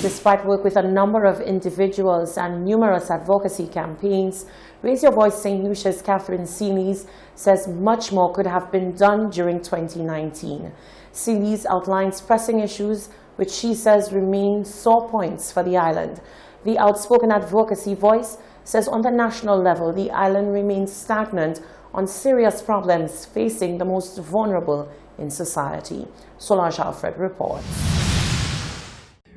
Despite work with a number of individuals and numerous advocacy campaigns, Raise Your Voice St. Lucia's Catherine Seelys says much more could have been done during 2019. Seelys outlines pressing issues which she says remain sore points for the island. The outspoken advocacy voice says on the national level, the island remains stagnant on serious problems facing the most vulnerable in society. Solange Alfred reports.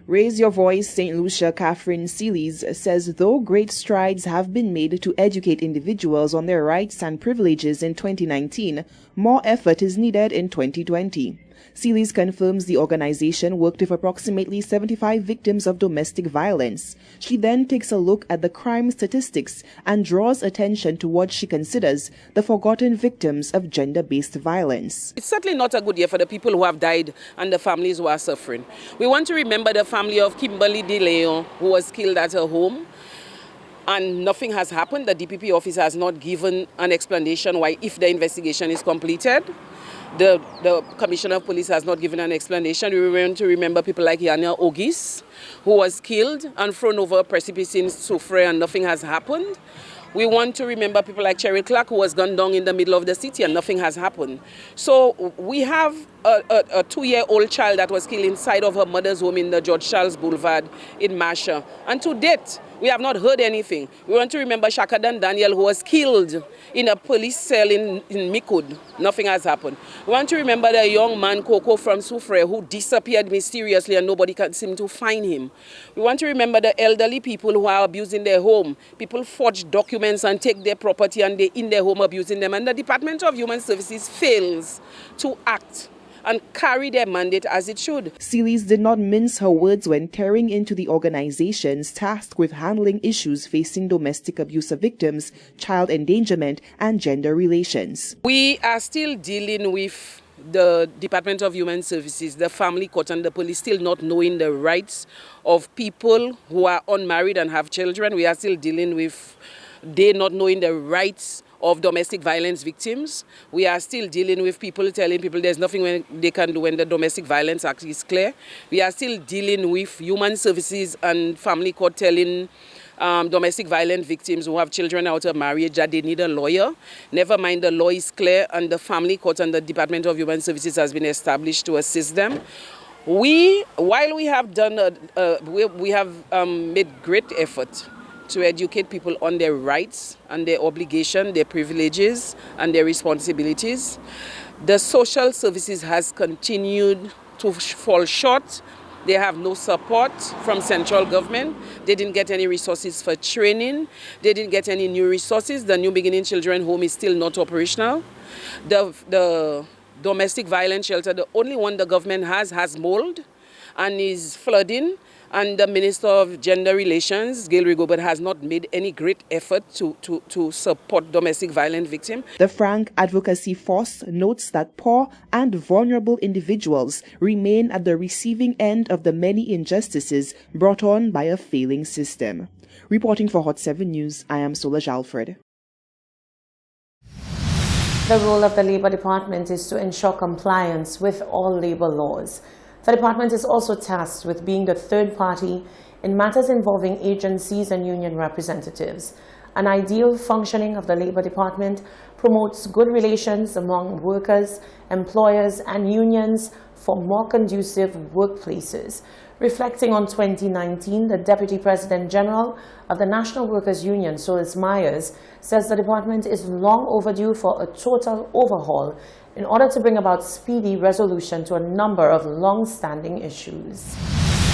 Raise Your Voice St. Lucia Catherine Seelys says though great strides have been made to educate individuals on their rights and privileges in 2019, more effort is needed in 2020. Seelys confirms the organization worked with approximately 75 victims of domestic violence. She then takes a look at the crime statistics and draws attention to what she considers the forgotten victims of gender-based violence. It's certainly not a good year for the people who have died and the families who are suffering. We want to remember the family of Kimberly De Leon, who was killed at her home, and nothing has happened. The DPP office has not given an explanation why, if the investigation is completed. The Commissioner of Police has not given an explanation. We want to remember people like Yana Ogis, who was killed and thrown over a precipice in Soufrière and nothing has happened. We want to remember people like Cheryl Clark, who was gunned down in the middle of the city and nothing has happened. So we have a 2-year-old child that was killed inside of her mother's home in the George Charles Boulevard in Masha. And to date, we have not heard anything. We want to remember Shakadan Daniel, who was killed in a police cell in Mikud. Nothing has happened. We want to remember the young man, Coco from Soufrière, who disappeared mysteriously and nobody can seem to find him. We want to remember the elderly people who are abusing their home. People forge documents and take their property and they're in their home abusing them. And the Department of Human Services fails to act and carry their mandate as it should. Seelys did not mince her words when tearing into the organizations tasked with handling issues facing domestic abuse victims, child endangerment, and gender relations. We are still dealing with the Department of Human Services, the family court, and the police still not knowing the rights of people who are unmarried and have children. We are still dealing with they not knowing the rights of domestic violence victims. We are still dealing with people telling people there's nothing they can do when the Domestic Violence Act is clear. We are still dealing with human services and family court telling domestic violence victims who have children out of marriage that they need a lawyer. Never mind, the law is clear and the family court and the Department of Human Services has been established to assist them. While we have done, we have made great effort to educate people on their rights and their obligation, their privileges and their responsibilities. The social services has continued to fall short. They have no support from central government. They didn't get any resources for training. They didn't get any new resources. The New Beginning Children Home is still not operational. The domestic violence shelter, the only one the government has mold and is flooding. And the Minister of Gender Relations, Gail Rigobert, has not made any great effort to support domestic violence victims. The Frank Advocacy Force notes that poor and vulnerable individuals remain at the receiving end of the many injustices brought on by a failing system. Reporting for Hot 7 News, I am Solange Alfred. The role of the Labour Department is to ensure compliance with all labour laws. The department is also tasked with being the third party in matters involving agencies and union representatives. An ideal functioning of the Labour Department promotes good relations among workers, employers, and unions for more conducive workplaces. Reflecting on 2019, the Deputy President General of the National Workers' Union, Solis Myers, says the department is long overdue for a total overhaul in order to bring about speedy resolution to a number of long-standing issues.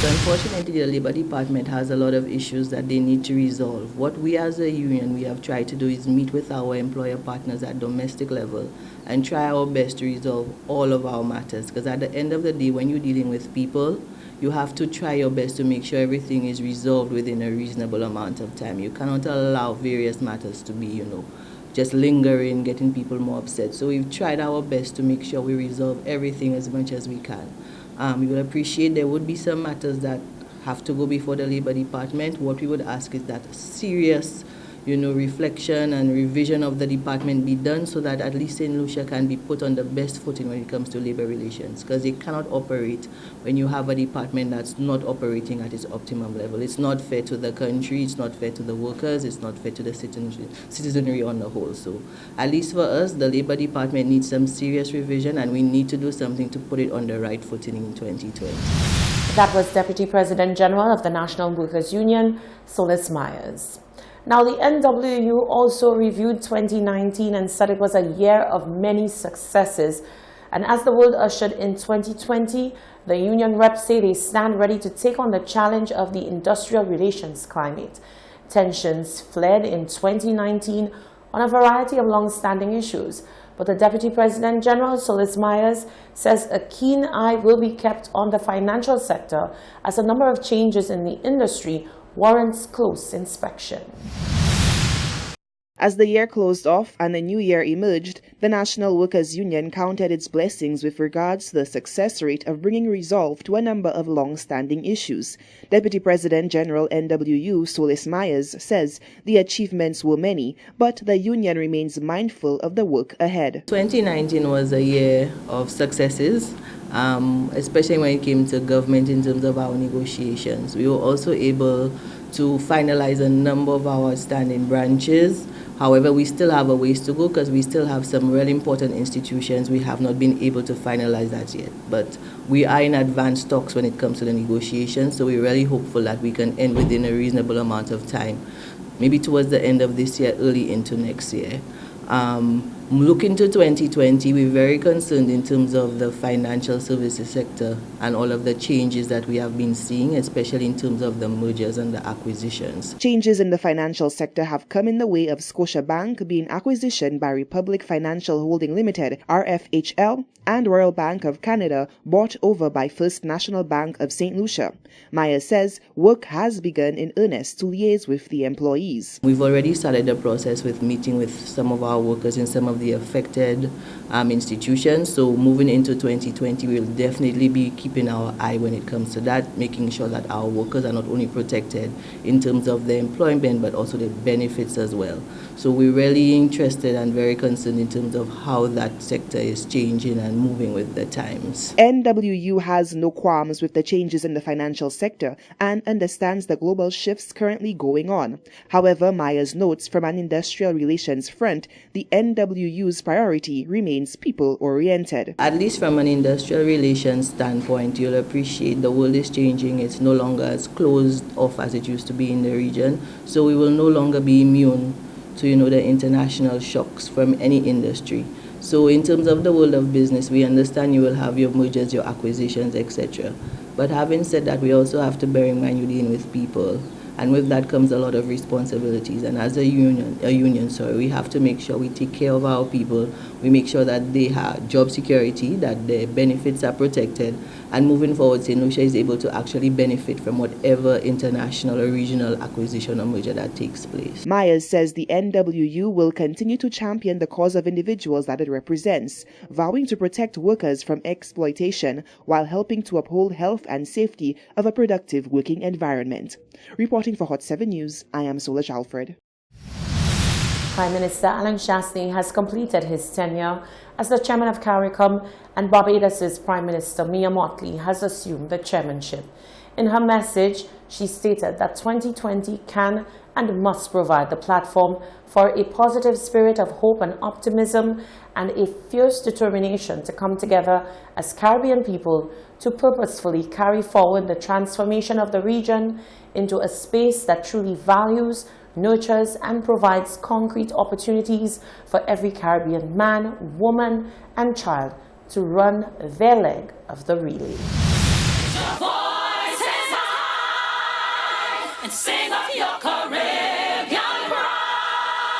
So unfortunately, the Labour Department has a lot of issues that they need to resolve. What we as a union, we have tried to do is meet with our employer partners at domestic level and try our best to resolve all of our matters. Because at the end of the day, when you're dealing with people, you have to try your best to make sure everything is resolved within a reasonable amount of time. You cannot allow various matters to be, just lingering, getting people more upset. So we've tried our best to make sure we resolve everything as much as we can. We would appreciate there would be some matters that have to go before the Labour Department. What we would ask is that serious, reflection and revision of the department be done so that at least St. Lucia can be put on the best footing when it comes to labor relations, because it cannot operate when you have a department that's not operating at its optimum level. It's not fair to the country, it's not fair to the workers, it's not fair to the citizenry on the whole. So at least for us, the labor department needs some serious revision, and we need to do something to put it on the right footing in 2020. That was Deputy President General of the National Workers Union, Solis Myers. Now, the NWU also reviewed 2019 and said it was a year of many successes. And as the world ushered in 2020, the union reps say they stand ready to take on the challenge of the industrial relations climate. Tensions flared in 2019 on a variety of long-standing issues. But the Deputy President General, Solis Myers, says a keen eye will be kept on the financial sector as a number of changes in the industry warrants close inspection. As the year closed off and a new year emerged, the National Workers Union counted its blessings with regards to the success rate of bringing resolve to a number of long-standing issues. Deputy President General NWU Solis Myers says the achievements were many, but the union remains mindful of the work ahead. 2019 was a year of successes, especially when it came to government in terms of our negotiations. We were also able to finalize a number of our standing branches. However, we still have a ways to go because we still have some really important institutions we have not been able to finalize that yet. But we are in advanced talks when it comes to the negotiations, so we're really hopeful that we can end within a reasonable amount of time, maybe towards the end of this year, early into next year. Looking to 2020, we're very concerned in terms of the financial services sector and all of the changes that we have been seeing, especially in terms of the mergers and the acquisitions. Changes in the financial sector have come in the way of Scotiabank being acquisitioned by Republic Financial Holding Limited, RFHL, and Royal Bank of Canada, bought over by First National Bank of St. Lucia. Myers says work has begun in earnest to liaise with the employees. We've already started the process with meeting with some of our workers in some of the affected institutions. So moving into 2020, we'll definitely be keeping our eye when it comes to that, making sure that our workers are not only protected in terms of their employment, but also the benefits as well. So we're really interested and very concerned in terms of how that sector is changing and moving with the times. NWU has no qualms with the changes in the financial sector and understands the global shifts currently going on. However, Myers notes from an industrial relations front, the NWU's priority remains people-oriented. At least from an industrial relations standpoint, you'll appreciate the world is changing. It's no longer as closed off as it used to be in the region. So we will no longer be immune to the international shocks from any industry. So in terms of the world of business, we understand you will have your mergers, your acquisitions, etc. But having said that, we also have to bear in mind you're dealing with people. And with that comes a lot of responsibilities. And as a union, we have to make sure we take care of our people. We make sure that they have job security, that their benefits are protected. And moving forward, St. Lucia is able to actually benefit from whatever international or regional acquisition or merger that takes place. Myers says the NWU will continue to champion the cause of individuals that it represents, vowing to protect workers from exploitation while helping to uphold health and safety of a productive working environment. Reporting for Hot 7 News, I am Solange Alfred. Prime Minister Alan Shastney has completed his tenure as the chairman of CARICOM, and Barbados's Prime Minister Mia Mottley has assumed the chairmanship. In her message, she stated that 2020 can and must provide the platform for a positive spirit of hope and optimism and a fierce determination to come together as Caribbean people to purposefully carry forward the transformation of the region into a space that truly values, nurtures, and provides concrete opportunities for every Caribbean man, woman, and child to run their leg of the relay. And sing of your Caribbean pride.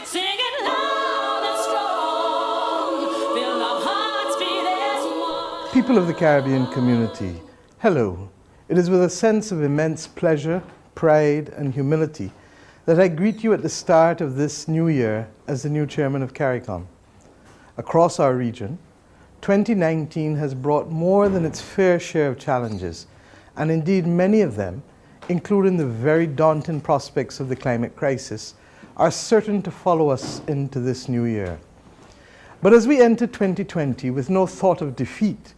Sing it loud and strong. Feel our hearts beat as one. People of the Caribbean community, hello. It is with a sense of immense pleasure, pride, and humility that I greet you at the start of this new year as the new chairman of CARICOM. Across our region, 2019 has brought more than its fair share of challenges, and indeed many of them including the very daunting prospects of the climate crisis, are certain to follow us into this new year. But as we enter 2020 with no thought of defeat,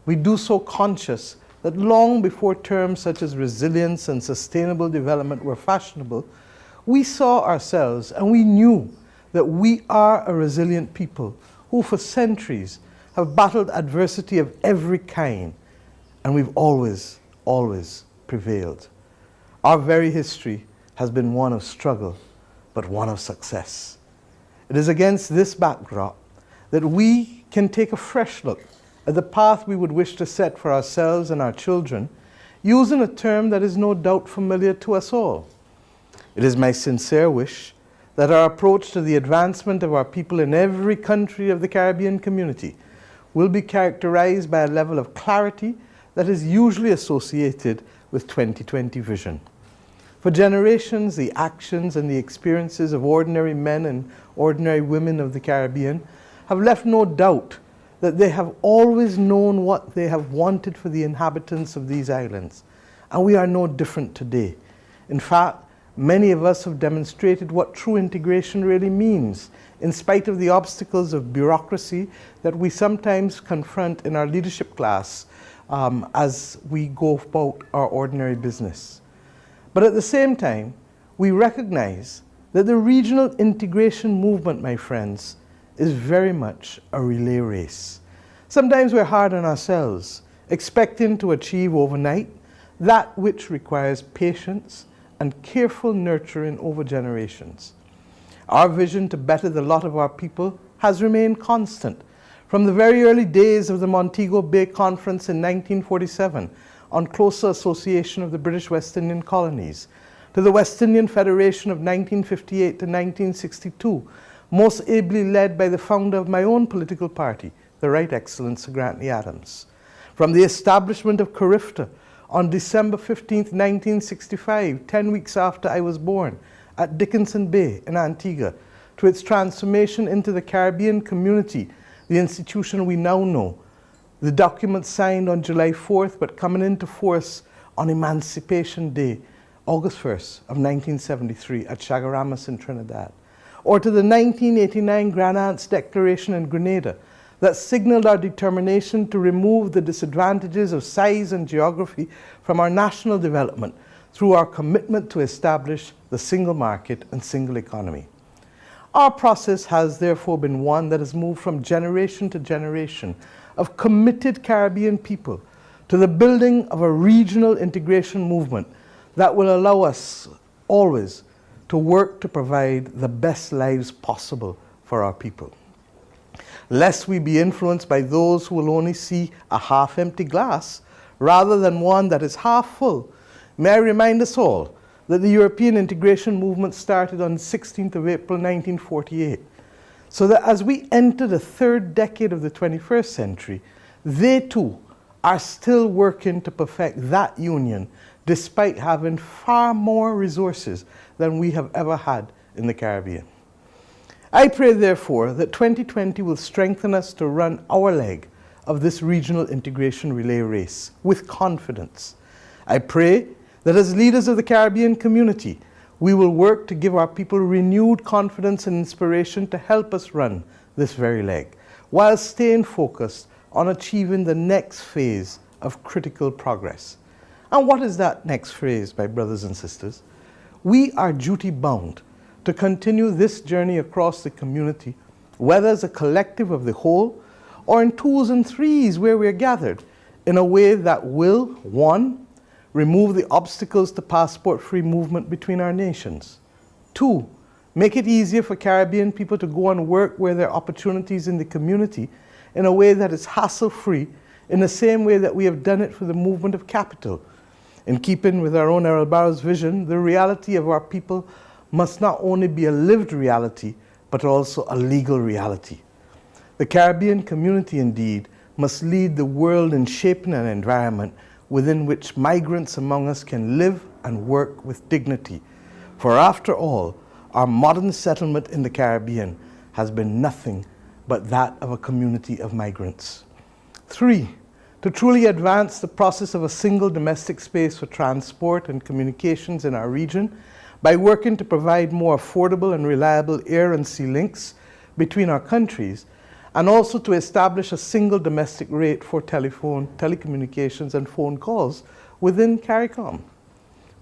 we do so conscious that long before terms such as resilience and sustainable development were fashionable, we saw ourselves and we knew that we are a resilient people who for centuries have battled adversity of every kind, and we've always prevailed. Our very history has been one of struggle, but one of success. It is against this backdrop that we can take a fresh look at the path we would wish to set for ourselves and our children, using a term that is no doubt familiar to us all. It is my sincere wish that our approach to the advancement of our people in every country of the Caribbean community will be characterized by a level of clarity that is usually associated with 2020 vision. For generations, the actions and the experiences of ordinary men and ordinary women of the Caribbean have left no doubt that they have always known what they have wanted for the inhabitants of these islands. And we are no different today. In fact, many of us have demonstrated what true integration really means, in spite of the obstacles of bureaucracy that we sometimes confront in our leadership class as we go about our ordinary business. But at the same time, we recognize that the regional integration movement, my friends, is very much a relay race. Sometimes we're hard on ourselves, expecting to achieve overnight that which requires patience and careful nurturing over generations. Our vision to better the lot of our people has remained constant from the very early days of the Montego Bay Conference in 1947 on closer association of the British West Indian colonies, to the West Indian Federation of 1958 to 1962, most ably led by the founder of my own political party, the Right Excellent Sir Grantley Adams. From the establishment of CARIFTA on December 15, 1965, 10 weeks after I was born, at Dickinson Bay in Antigua, to its transformation into the Caribbean Community, the institution we now know, the document signed on July 4th but coming into force on Emancipation Day, August 1st of 1973 at Chaguaramas in Trinidad, or to the 1989 Grand Aunts Declaration in Grenada that signaled our determination to remove the disadvantages of size and geography from our national development through our commitment to establish the single market and single economy. Our process has therefore been one that has moved from generation to generation of committed Caribbean people to the building of a regional integration movement that will allow us always to work to provide the best lives possible for our people. Lest we be influenced by those who will only see a half-empty glass rather than one that is half full, may I remind us all that the European integration movement started on the 16th of April 1948, so that as we enter the third decade of the 21st century, they too are still working to perfect that union despite having far more resources than we have ever had in the Caribbean. I pray, therefore, that 2020 will strengthen us to run our leg of this regional integration relay race with confidence. I pray that as leaders of the Caribbean community, we will work to give our people renewed confidence and inspiration to help us run this very leg, while staying focused on achieving the next phase of critical progress. And what is that next phase, my brothers and sisters? We are duty-bound to continue this journey across the community, whether as a collective of the whole or in twos and threes where we are gathered, in a way that will, one, remove the obstacles to passport-free movement between our nations. Two, make it easier for Caribbean people to go and work where there are opportunities in the community in a way that is hassle-free, in the same way that we have done it for the movement of capital. In keeping with our own Errol Barrow's vision, the reality of our people must not only be a lived reality, but also a legal reality. The Caribbean community, indeed, must lead the world in shaping an environment within which migrants among us can live and work with dignity. For after all, our modern settlement in the Caribbean has been nothing but that of a community of migrants. Three, to truly advance the process of a single domestic space for transport and communications in our region by working to provide more affordable and reliable air and sea links between our countries, and also to establish a single domestic rate for telephone, telecommunications, and phone calls within CARICOM.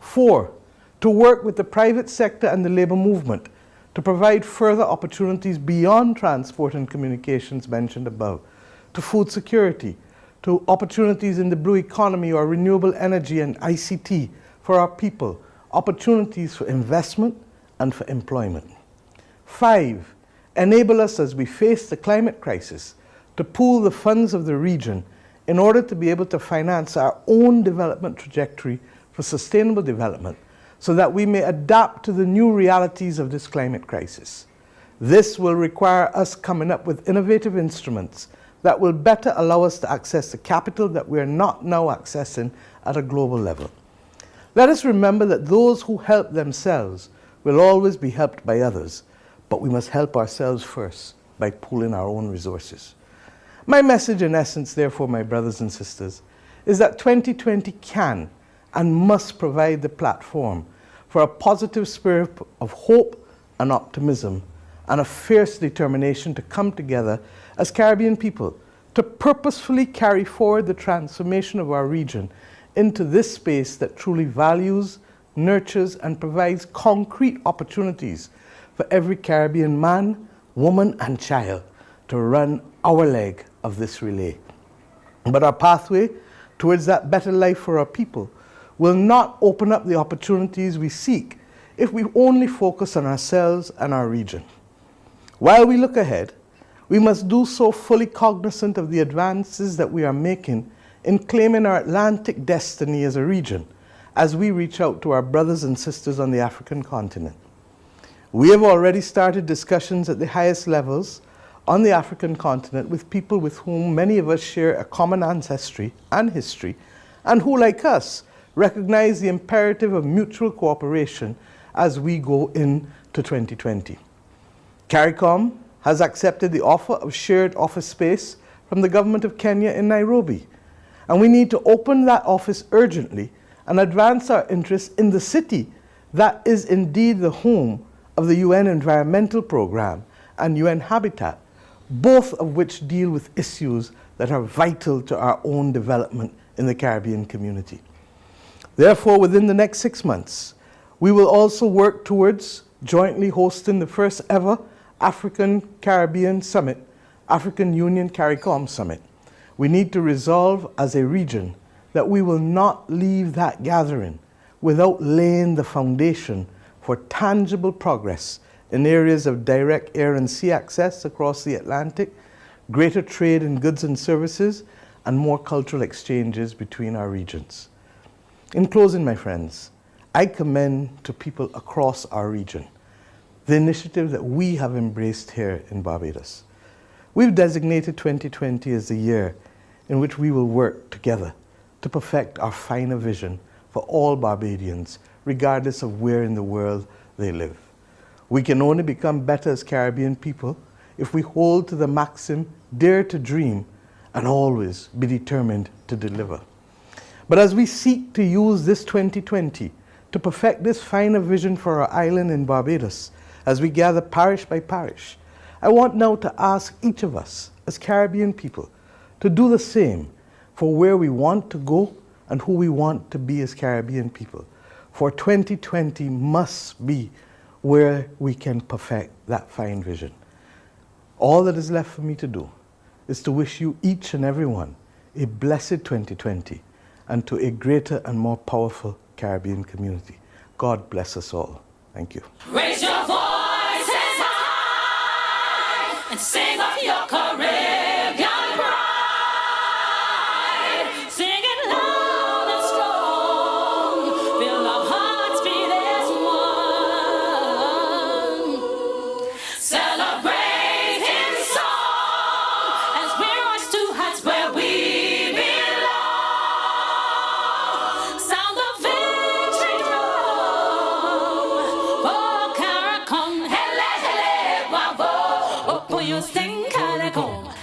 4, to work with the private sector and the labour movement to provide further opportunities beyond transport and communications mentioned above, to food security, to opportunities in the blue economy or renewable energy and ICT for our people, opportunities for investment and for employment. 5, enable us as we face the climate crisis to pool the funds of the region in order to be able to finance our own development trajectory for sustainable development so that we may adapt to the new realities of this climate crisis. This will require us coming up with innovative instruments that will better allow us to access the capital that we are not now accessing at a global level. Let us remember that those who help themselves will always be helped by others, but we must help ourselves first by pooling our own resources. My message in essence, therefore, my brothers and sisters, is that 2020 can and must provide the platform for a positive spirit of hope and optimism and a fierce determination to come together as Caribbean people to purposefully carry forward the transformation of our region into this space that truly values, nurtures, and provides concrete opportunities for every Caribbean man, woman, and child to run our leg of this relay. But our pathway towards that better life for our people will not open up the opportunities we seek if we only focus on ourselves and our region. While we look ahead, we must do so fully cognizant of the advances that we are making in claiming our Atlantic destiny as a region as we reach out to our brothers and sisters on the African continent. We have already started discussions at the highest levels on the African continent with people with whom many of us share a common ancestry and history, and who, like us, recognize the imperative of mutual cooperation as we go into 2020. CARICOM has accepted the offer of shared office space from the government of Kenya in Nairobi, and we need to open that office urgently and advance our interests in the city that is indeed the home of the UN Environmental Programme and UN Habitat, both of which deal with issues that are vital to our own development in the Caribbean community. Therefore, within the next 6 months, we will also work towards jointly hosting the first ever African Caribbean Summit, African Union CARICOM Summit. We need to resolve as a region that we will not leave that gathering without laying the foundation for tangible progress in areas of direct air and sea access across the Atlantic, greater trade in goods and services, and more cultural exchanges between our regions. In closing, my friends, I commend to people across our region the initiative that we have embraced here in Barbados. We've designated 2020 as the year in which we will work together to perfect our finer vision for all Barbadians, regardless of where in the world they live. We can only become better as Caribbean people if we hold to the maxim, dare to dream, and always be determined to deliver. But as we seek to use this 2020 to perfect this finer vision for our island in Barbados, as we gather parish by parish, I want now to ask each of us as Caribbean people to do the same for where we want to go and who we want to be as Caribbean people. For 2020 must be where we can perfect that fine vision. All that is left for me to do is to wish you each and every one a blessed 2020 and to a greater and more powerful Caribbean community. God bless us all. Thank you. Raise your voices high and sing of your Caribbean pride. Sing it loud and strong. Feel our hearts beat as one. Celebrate in song as we rise to heights where we belong. Sound the victory drum. Oh, CARICOM, hele, hele, bravo. Oh, pour you sing CARICOM.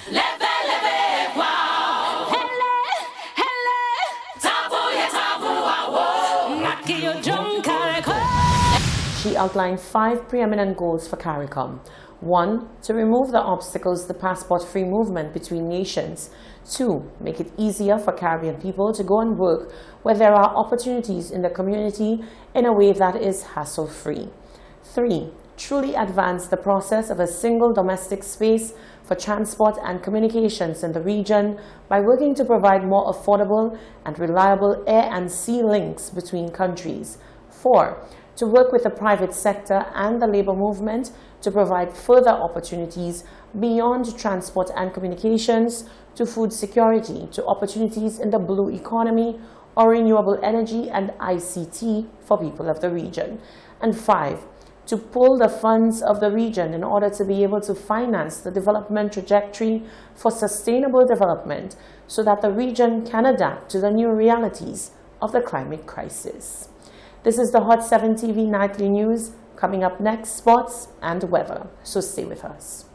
give you drum CARICOM. She outlined 5 preeminent goals for CARICOM. 1. To remove the obstacles to passport-free movement between nations. 2. Make it easier for Caribbean people to go and work where there are opportunities in the community in a way that is hassle-free. 3. Truly advance the process of a single domestic space for transport and communications in the region by working to provide more affordable and reliable air and sea links between countries. 4. To work with the private sector and the labor movement to provide further opportunities beyond transport and communications to food security, to opportunities in the blue economy or renewable energy and ICT for people of the region. And 5. To pull the funds of the region in order to be able to finance the development trajectory for sustainable development so that the region can adapt to the new realities of the climate crisis. This is the Hot 7 TV Nightly News. Coming up next, sports and weather. So stay with us.